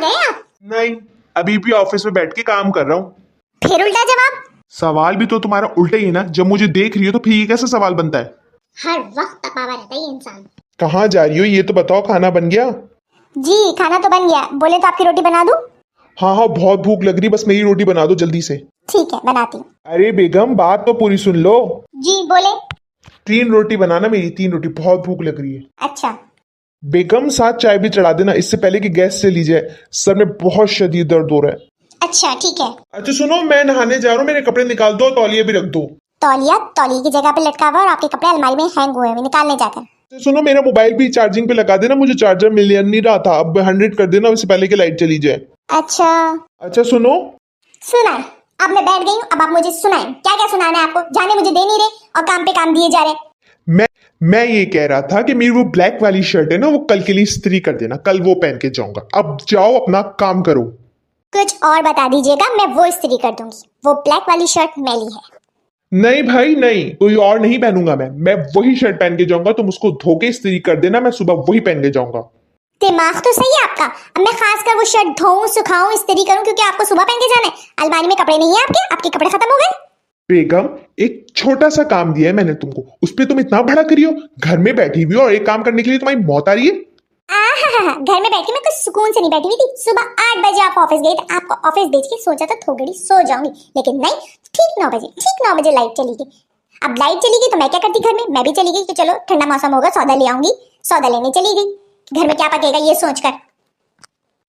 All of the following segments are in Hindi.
गए आप? नहीं, अभी भी ऑफिस में बैठ के काम कर रहा हूँ। फिर उल्टा जवाब? सवाल भी तो तुम्हारा उल्टा ही है ना। जब मुझे देख रही हो तो फिर ये कैसा सवाल बनता है? हर वक्त तपावा रहता है ये इंसान। कहाँ जा रही हो ये तो बताओ। खाना बन गया? जी खाना तो बन गया। बोले तो आपकी रोटी बना दूं? हाँ हाँ, बहुत भूख लग रही, बस मेरी रोटी बना दो जल्दी से। ठीक है बनाती हूँ। अरे बेगम, बात तो पूरी सुन लो। जी बोले। 3 रोटी बनाना, मेरी 3 रोटी, बहुत भूख लग रही है। अच्छा बेगम, साथ चाय भी चढ़ा देना इससे पहले कि गैस चली जाए। सर में बहुत शदीद दर्द हो रहा है। अच्छा ठीक है। अच्छा सुनो, मैं नहाने जा रहा हूँ, मेरे कपड़े निकाल दो, तौलिया भी रख दो। तौलिया? तौलिया की जगह पे लटका हुआ और आपके कपड़े अलमारी में हैंग हुए हैं, निकालने जाकर। तो सुनो, मेरा मोबाइल भी चार्जिंग पे लगा देना, मुझे चार्जर मिल नहीं रहा था, अब 100 कर देना इससे पहले कि लाइट चली जाए। अच्छा अच्छा सुनो। सुनाए। अब मैं बैठ गई हूँ, अब आप मुझे सुनाए। क्या क्या सुनाना है आपको? जाने मुझे दे नहीं रहे और काम पे काम दिए जा रहे। मैं ये कह रहा था कि मेरी वो ब्लैक वाली शर्ट है ना, वो कल के लिए इस्त्री कर देना, कल वो पहन के जाऊंगा। अब जाओ अपना काम करो। कुछ और बता दीजिएगा, मैं वो इस्त्री कर दूंगी। वो ब्लैक वाली शर्ट मैली है। नहीं भाई नहीं, कोई और नहीं पहनूंगा मैं वही शर्ट पहन के जाऊंगा। तुम उसको धो के इस्त्री कर देना, मैं सुबह वही पहन के जाऊंगा। दिमाग तो सही है आपका। अब मैं खासकर वो शर्ट धोऊं, सुखाऊं, इस्त्री करूं क्योंकि आपको सुबह पहन के जाना है। अलमारी में कपड़े नहीं है आपके कपड़े खत्म हो गए। बेगम, एक छोटा सा काम दिया है मैंने तुमको, उस पर तुम इतना बड़ा करी हो। घर में बैठी हुई हो और एक काम करने के लिए तुम्हारी मौत आ रही है। घर में बैठी मैं कुछ सुकून से नहीं बैठी हुई थी। सुबह 8 बजे आप ऑफिस गए थे। आपको ऑफिस भेज के सोचा था थोड़ी घड़ी सो जाऊंगी, लेकिन नहीं, ठीक 9 बजे लाइट चली गई। अब लाइट चली गई तो मैं क्या करती घर में? मैं भी चली गई कि चलो ठंडा मौसम होगा, सौदा ले आऊंगी। सौदा लेने चली गई। घर में क्या पकेगा ये सोचकर।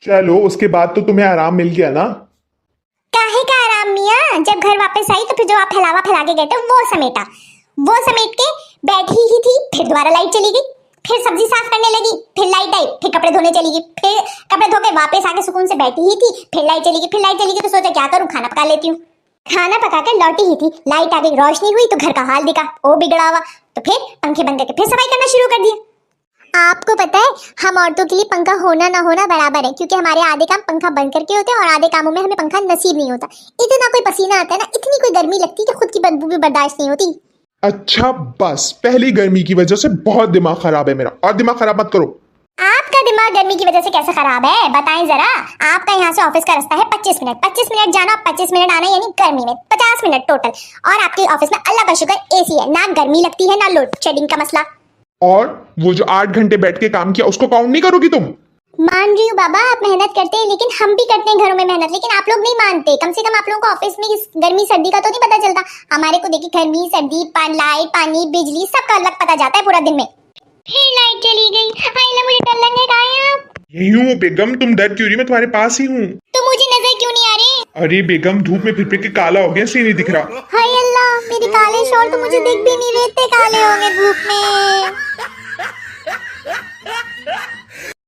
चलो उसके बाद तो तुम्हें आराम मिल गया ना। काहे का आराम मियां? जब घर वापस आई तो फिर जो आप फैलावा फैला के गए थे वो समेटा। वो समेट के बैठी ही थी, फिर दोबारा लाइट चली गई। फिर सब्जी साफ करने लगी, फिर लाइट आई, फिर कपड़े धोने चली गई, फिर कपड़े धो के वापस आके सुकून से बैठी ही थी, फिर लाइट चली गई, तो सोचा क्या करूं, खाना पका लेती हूँ। खाना पकाकर लौटी ही थी, लाइट आ गई, रोशनी हुई तो घर का हाल दिखा, ओ बिगड़ा हुआ। तो फिर पंखे बंद करके फिर सफाई करना शुरू कर दिया। आपको पता है हम औरतों के लिए पंखा होना ना होना बराबर है, क्योंकि हमारे आधे काम पंखा बंद करके होते हैं और आधे कामों में हमें पंखा नसीब नहीं होता। इतना कोई पसीना आता है ना, इतनी कोई गर्मी लगती है कि खुद की बदबू भी बर्दाश्त नहीं होती। अच्छा बस, पहली गर्मी की वजह से बहुत दिमाग खराब है मेरा, और दिमाग खराब मत करो। आपका दिमाग गर्मी की वजह से कैसे खराब है बताएं जरा। आपका यहाँ से ऑफिस का रास्ता है 25 मिनट। 25 मिनट जाना, 25 मिनट आना, यानी गर्मी में 50 मिनट टोटल। और आपके ऑफिस में अल्लाह का शुक्र एसी है, ना गर्मी लगती है ना लोड शेडिंग का मसला। और वो जो 8 घंटे बैठ के काम किया उसको काउंट नहीं करोगी तुम? मान रही हूँ बाबा, आप मेहनत करते हैं, लेकिन हम भी करते हैं घरों में मेहनत, लेकिन आप लोग नहीं मानते। कम से कम आप लोगों को ऑफिस में इस गर्मी सर्दी का तो नहीं पता चलता। हमारे को देखिए गर्मी सर्दी, लाइट पानी बिजली सबका अलग पता जाता है पूरा दिन में। फिर लाइट चली गई। आइला मुझे डर लगने का है। आप यही हूँ बेगम, तुम डर क्यों रही? मैं तुम्हारे पास ही हूँ। तो मुझे नजर क्यों नहीं आ रही? अरे बेगम, धूप में फिर के काला हो गया, इसलिए नहीं दिख रहा। हाय अल्लाह, मेरे काले शॉल तो मुझे दिख भी नहीं रहे, इतने काले हो गए धूप में।